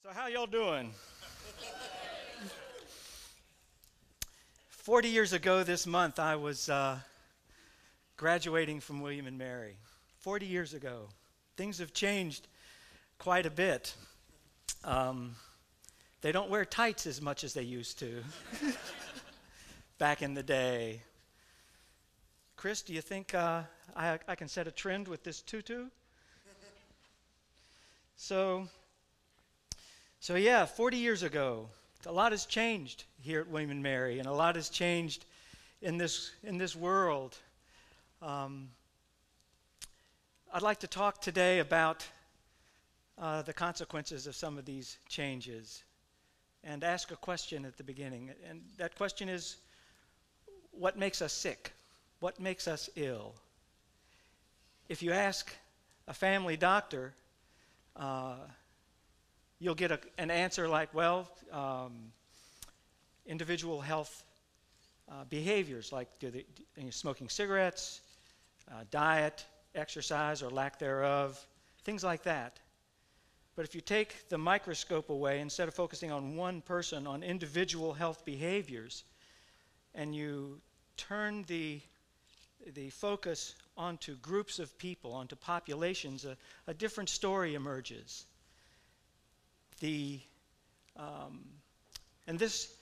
So how y'all doing? 40 years ago this month, I was graduating from William&Mary. 40 years ago. Things have changed quite a bit. They don't wear tights as much as they used to back in the day. Chris, do you think I can set a trend with this tutu? So yeah, 40 years ago, a lot has changed here at William&Mary, and a lot has changed in this world. I'd like to talk today about the consequences of some of these changes and ask a question at the beginning. And that question is, what makes us sick? What makes us ill? If you ask a family doctor, you'll get an answer like, well, individual health behaviors like smoking cigarettes, diet, exercise or lack thereof, things like that. But if you take the microscope away, instead of focusing on one person, on individual health behaviors, and you turn the focus onto groups of people, onto populations, a different story emerges. And this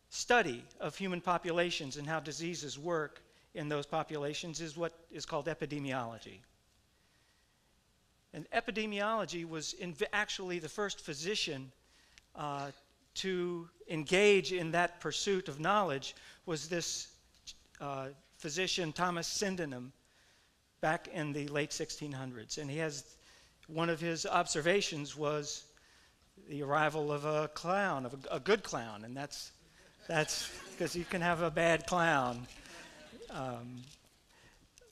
study of human populations and how diseases work in those populations is what is called epidemiology. And epidemiology was actually the first physician to engage in that pursuit of knowledge was this physician Thomas Sydenham back in the late 1600s. And one of his observations was the arrival of a clown, of a good clown, and that's because you can have a bad clown.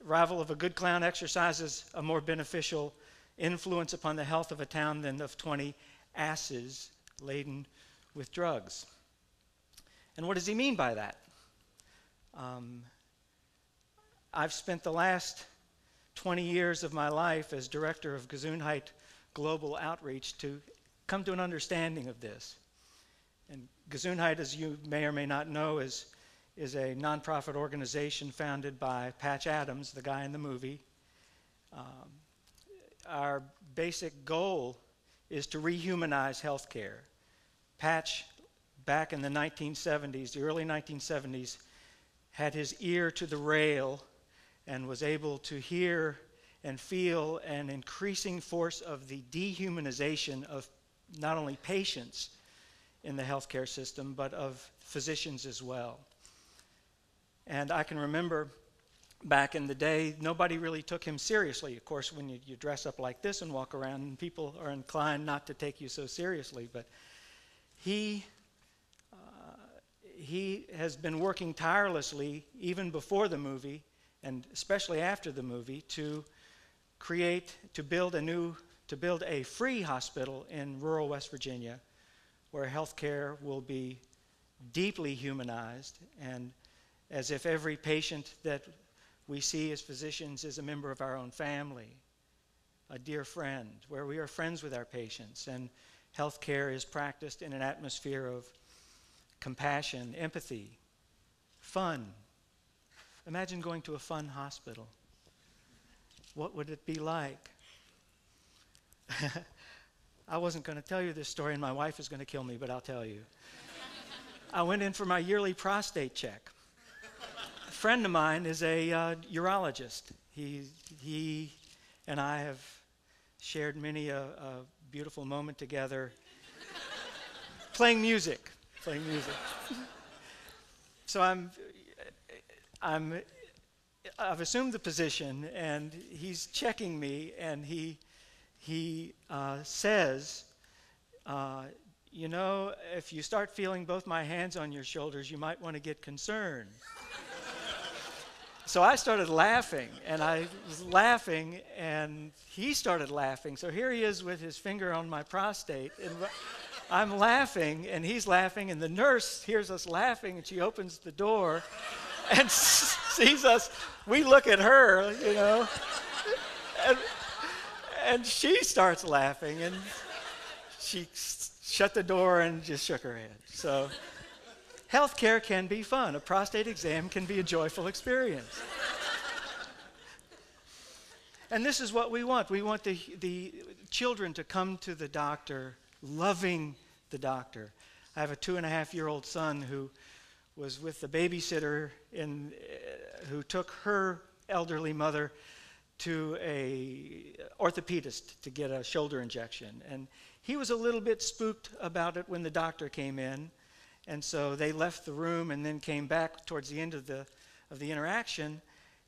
Arrival of a good clown exercises a more beneficial influence upon the health of a town than of 20 asses laden with drugs. And what does he mean by that? I've spent the last 20 years of my life as director of Gesundheit Global Outreach to come to an understanding of this. And Gesundheit, as you may or may not know, is a nonprofit organization founded by Patch Adams, the guy in the movie. Our basic goal is to rehumanize healthcare. Patch, back in the 1970s, the early 1970s, had his ear to the rail and was able to hear and feel an increasing force of the dehumanization of not only patients in the healthcare system, but of physicians as well. And I can remember back in the day, nobody really took him seriously. Of course, when you dress up like this and walk around, people are inclined not to take you so seriously. But he has been working tirelessly, even before the movie, and especially after the movie, to build a free hospital in rural West Virginia, where healthcare will be deeply humanized, and as if every patient that we see as physicians is a member of our own family, a dear friend, where we are friends with our patients, and healthcare is practiced in an atmosphere of compassion, empathy, fun. Imagine going to a fun hospital. What would it be like? I wasn't going to tell you this story, and my wife is going to kill me, but I'll tell you. I went in for my yearly prostate check. A friend of mine is a urologist. He and I have shared many a beautiful moment together playing music. So I've assumed the position, and he's checking me, and he says, you know, if you start feeling both my hands on your shoulders, you might want to get concerned. So I started laughing, and I was laughing, and he started laughing. So here he is with his finger on my prostate, and I'm laughing, and he's laughing, and the nurse hears us laughing, and she opens the door and sees us. We look at her, you know, and she starts laughing, and she shut the door and just shook her head. So healthcare can be fun. A prostate exam can be a joyful experience. And this is what we want. We want the children to come to the doctor loving the doctor. I have a 2.5-year-old son who was with the babysitter who took her elderly mother to a orthopedist to get a shoulder injection. And he was a little bit spooked about it when the doctor came in. And so they left the room and then came back towards the end of the interaction.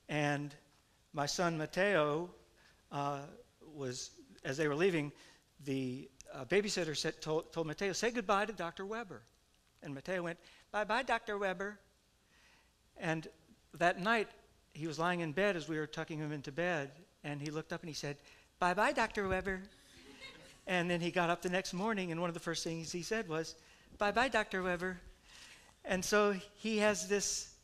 And my son Mateo as they were leaving, the babysitter told Mateo, "Say goodbye to Dr. Weber." And Mateo went, "Bye-bye, Dr. Weber." And that night, he was lying in bed as we were tucking him into bed, and he looked up and he said, "Bye-bye, Dr. Weber." And then he got up the next morning, and one of the first things he said was, "Bye-bye, Dr. Weber." And so he has this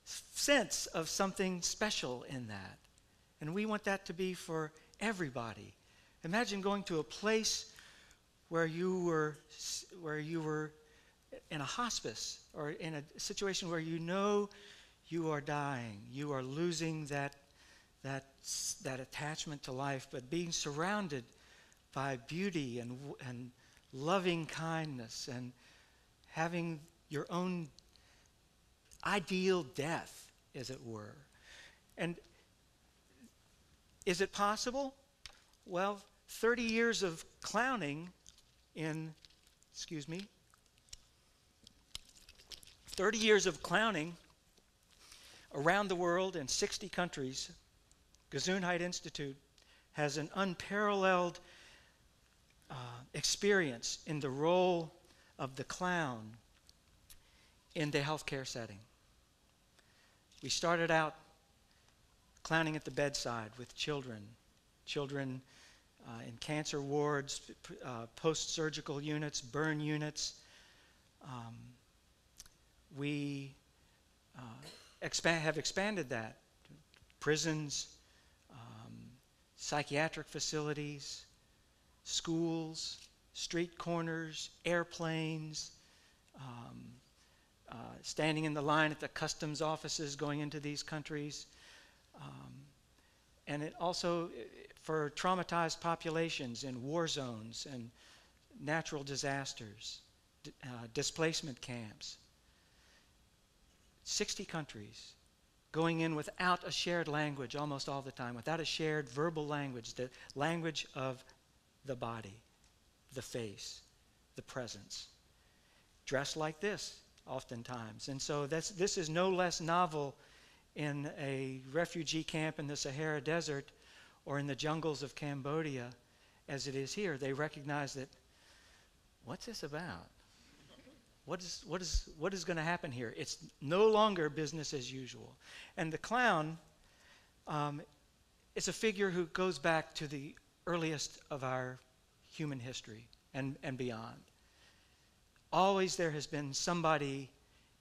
sense of something special in that. And we want that to be for everybody. Imagine going to a place where you were in a hospice or in a situation where you know you are dying, you are losing that attachment to life, but being surrounded by beauty and loving kindness and having your own ideal death, as it were. And is it possible? Well, 30 years of clowning 30 years of clowning around the world in 60 countries. Gesundheit Institute has an unparalleled experience in the role of the clown in the healthcare setting. We started out clowning at the bedside with children in cancer wards, post-surgical units, burn units. We have expanded that to prisons, psychiatric facilities, schools, street corners, airplanes, standing in the line at the customs offices going into these countries. And it also for traumatized populations in war zones and natural disasters, displacement camps. 60 countries going in without a shared language almost all the time, without a shared verbal language, the language of the body, the face, the presence. Dressed like this oftentimes. And so this is no less novel in a refugee camp in the Sahara Desert or in the jungles of Cambodia as it is here. They recognize that, what's this about? What is going to happen here? It's no longer business as usual. And the clown is a figure who goes back to the earliest of our human history and beyond. Always there has been somebody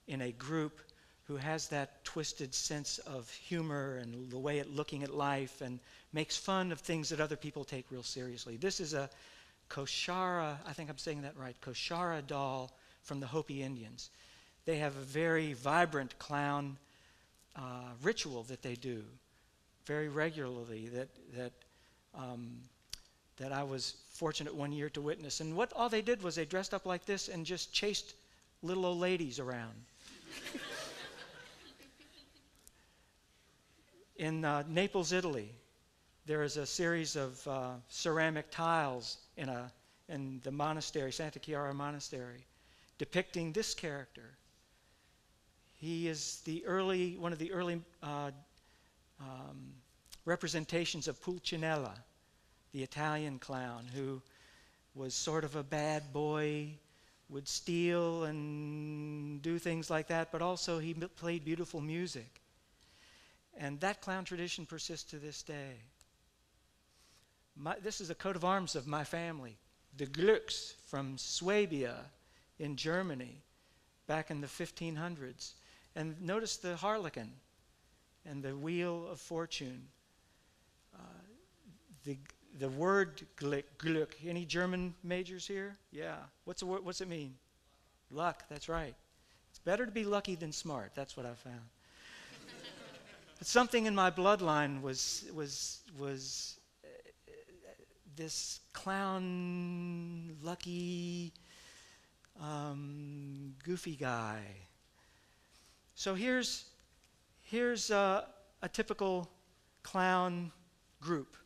in a group who has that twisted sense of humor and the way of looking at life and makes fun of things that other people take real seriously. This is a Koshara, I think I'm saying that right, Koshara doll from the Hopi Indians. They have a very vibrant clown ritual that they do very regularly that I was fortunate one year to witness. And all they did was they dressed up like this and just chased little old ladies around. In Naples, Italy, there is a series of ceramic tiles in the monastery, Santa Chiara Monastery, depicting this character. He is one of the early representations of Pulcinella, the Italian clown who was sort of a bad boy, would steal and do things like that, but also he played beautiful music. And that clown tradition persists to this day. This is a coat of arms of my family, the Glicks from Swabia in Germany back in the 1500s. And notice the harlequin and the wheel of fortune. the word Glück. Any German majors here? Yeah. What's it mean? Luck. That's right. It's better to be lucky than smart. That's what I found. But something in my bloodline was this clown, lucky, goofy guy. So here's a typical clown group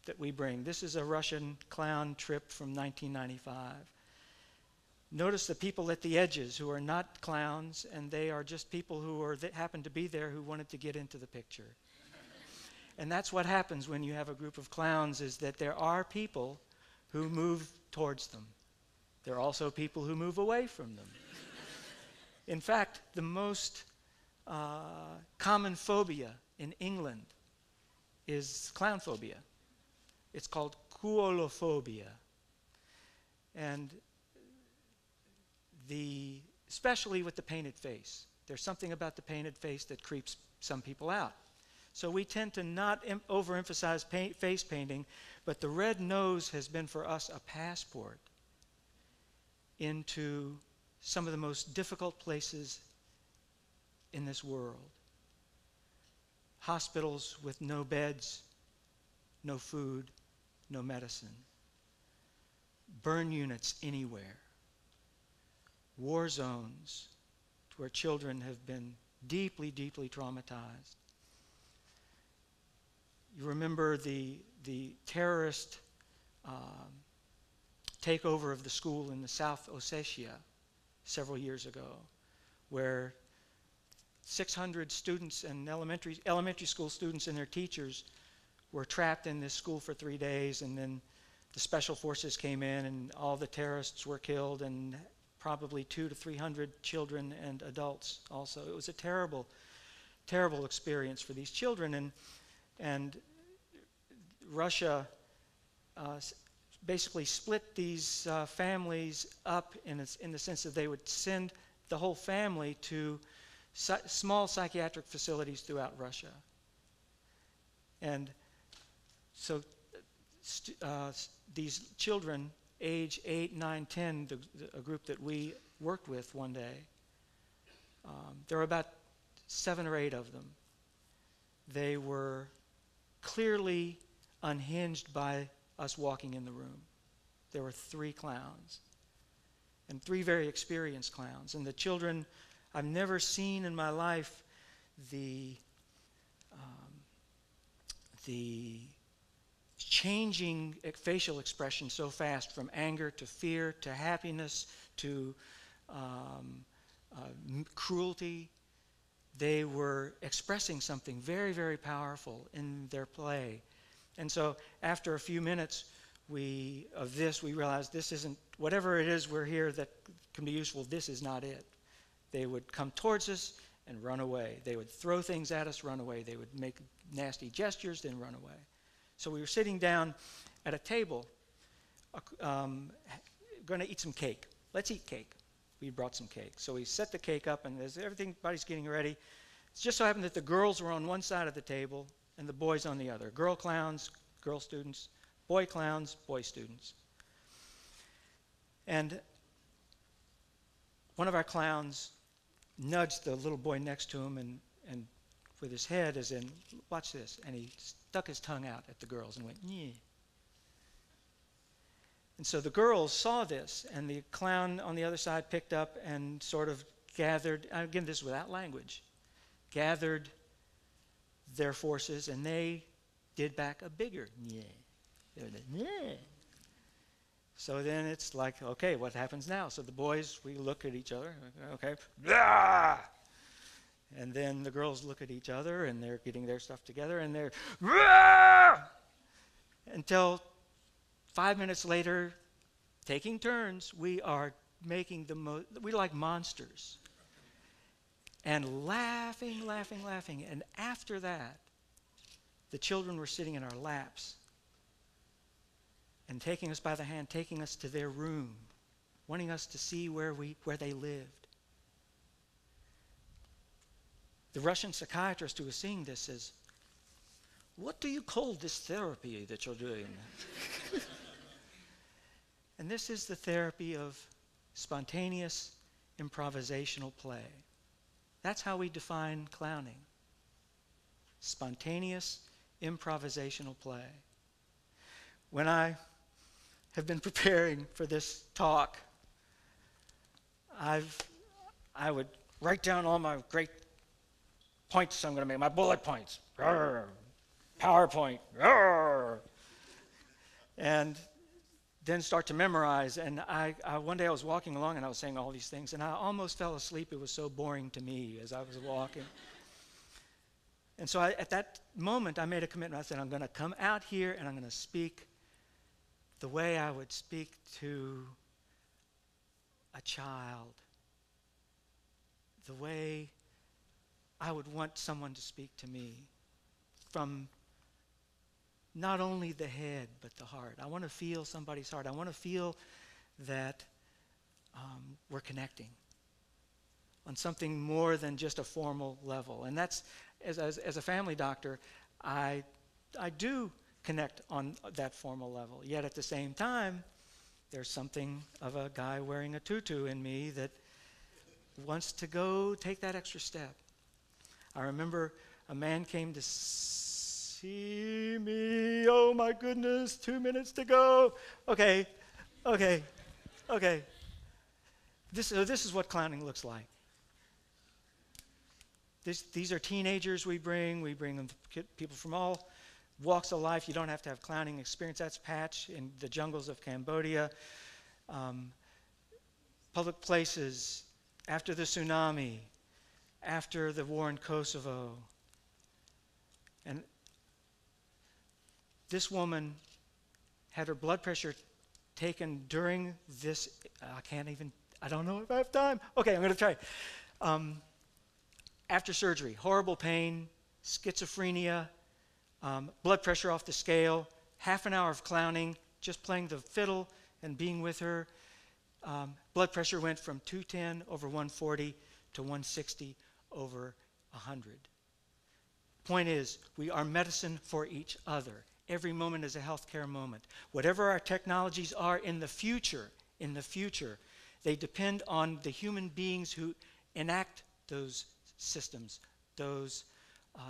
that we bring. This is a Russian clown trip from 1995. Notice the people at the edges who are not clowns, and they are just people that happen to be there who wanted to get into the picture. And that's what happens when you have a group of clowns, is that there are people who move towards them. There are also people who move away from them. In fact, the most common phobia in England is clown phobia. It's called coolophobia. And especially with the painted face. There's something about the painted face that creeps some people out. So we tend to not overemphasize face painting, but the red nose has been for us a passport into some of the most difficult places in this world. Hospitals with no beds, no food, no medicine. Burn units anywhere. War zones where children have been deeply, deeply traumatized. You remember the terrorist takeover of the school in the South Ossetia several years ago, where 600 students and elementary school students and their teachers were trapped in this school for 3 days, and then the special forces came in and all the terrorists were killed, and probably 200 to 300 children and adults also. It was a terrible, terrible experience for these children, and Russia basically split these families up in the sense that they would send the whole family to small psychiatric facilities throughout Russia. And so these children, age 8, 9, 10, a group that we worked with one day, there were about 7 or 8 of them. They were clearly unhinged by us walking in the room. There were 3 clowns, and 3 very experienced clowns. And the children, I've never seen in my life the changing facial expression so fast, from anger to fear to happiness to cruelty. They were expressing something very, very powerful in their play. And so after a few minutes we realized this isn't, whatever it is we're here that can be useful, this is not it. They would come towards us and run away. They would throw things at us, run away. They would make nasty gestures, then run away. So we were sitting down at a table, going to eat some cake. Let's eat cake. We brought some cake. So we set the cake up, and as everybody's getting ready, it just so happened that the girls were on one side of the table and the boys on the other. Girl clowns, girl students. Boy clowns, boy students. And one of our clowns nudged the little boy next to him and with his head, as in, watch this, and he stuck his tongue out at the girls and went, yeah. And so the girls saw this, and the clown on the other side picked up and sort of gathered, again, this is without language, gathered their forces, and they did back a bigger yeah. Yeah. So then it's like, okay, what happens now? So the boys, we look at each other, okay, ah! And then the girls look at each other, and they're getting their stuff together, and they're ah! Until 5 minutes later, taking turns, we are making we're like monsters. And laughing. And after that, the children were sitting in our laps and taking us by the hand, taking us to their room, wanting us to see where they lived. The Russian psychiatrist who was seeing this says, what do you call this therapy that you're doing? And this is the therapy of spontaneous improvisational play. That's how we define clowning. Spontaneous improvisational play. When I have been preparing for this talk, I would write down all my great points I'm going to make, my bullet points. Rawr, PowerPoint. Rawr. And then start to memorize. And one day I was walking along and I was saying all these things, and I almost fell asleep. It was so boring to me as I was walking. And so at that moment, I made a commitment. I said, I'm going to come out here and I'm going to speak the way I would speak to a child, the way I would want someone to speak to me, from not only the head, but the heart. I want to feel somebody's heart. I want to feel that we're connecting on something more than just a formal level. And that's, as a family doctor, I do connect on that formal level. Yet at the same time, there's something of a guy wearing a tutu in me that wants to go take that extra step. I remember a man came to see me. Oh my goodness, 2 minutes to go. Okay. This is what clowning looks like. These are teenagers we bring. We bring them people from all walks of life. You don't have to have clowning experience. That's Patch in the jungles of Cambodia. Public places, after the tsunami, after the war in Kosovo. And this woman had her blood pressure taken during this, I don't know if I have time. Okay, I'm going to try. After surgery, horrible pain, schizophrenia, blood pressure off the scale, half an hour of clowning, just playing the fiddle and being with her. Blood pressure went from 210 over 140 to 160 over 100. Point is, we are medicine for each other. Every moment is a healthcare moment. Whatever our technologies are in the future, they depend on the human beings who enact those systems, those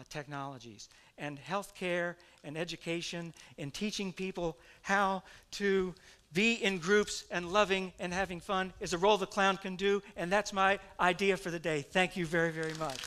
technologies. And healthcare and education and teaching people how to be in groups and loving and having fun is a role the clown can do, and that's my idea for the day. Thank you very, very much.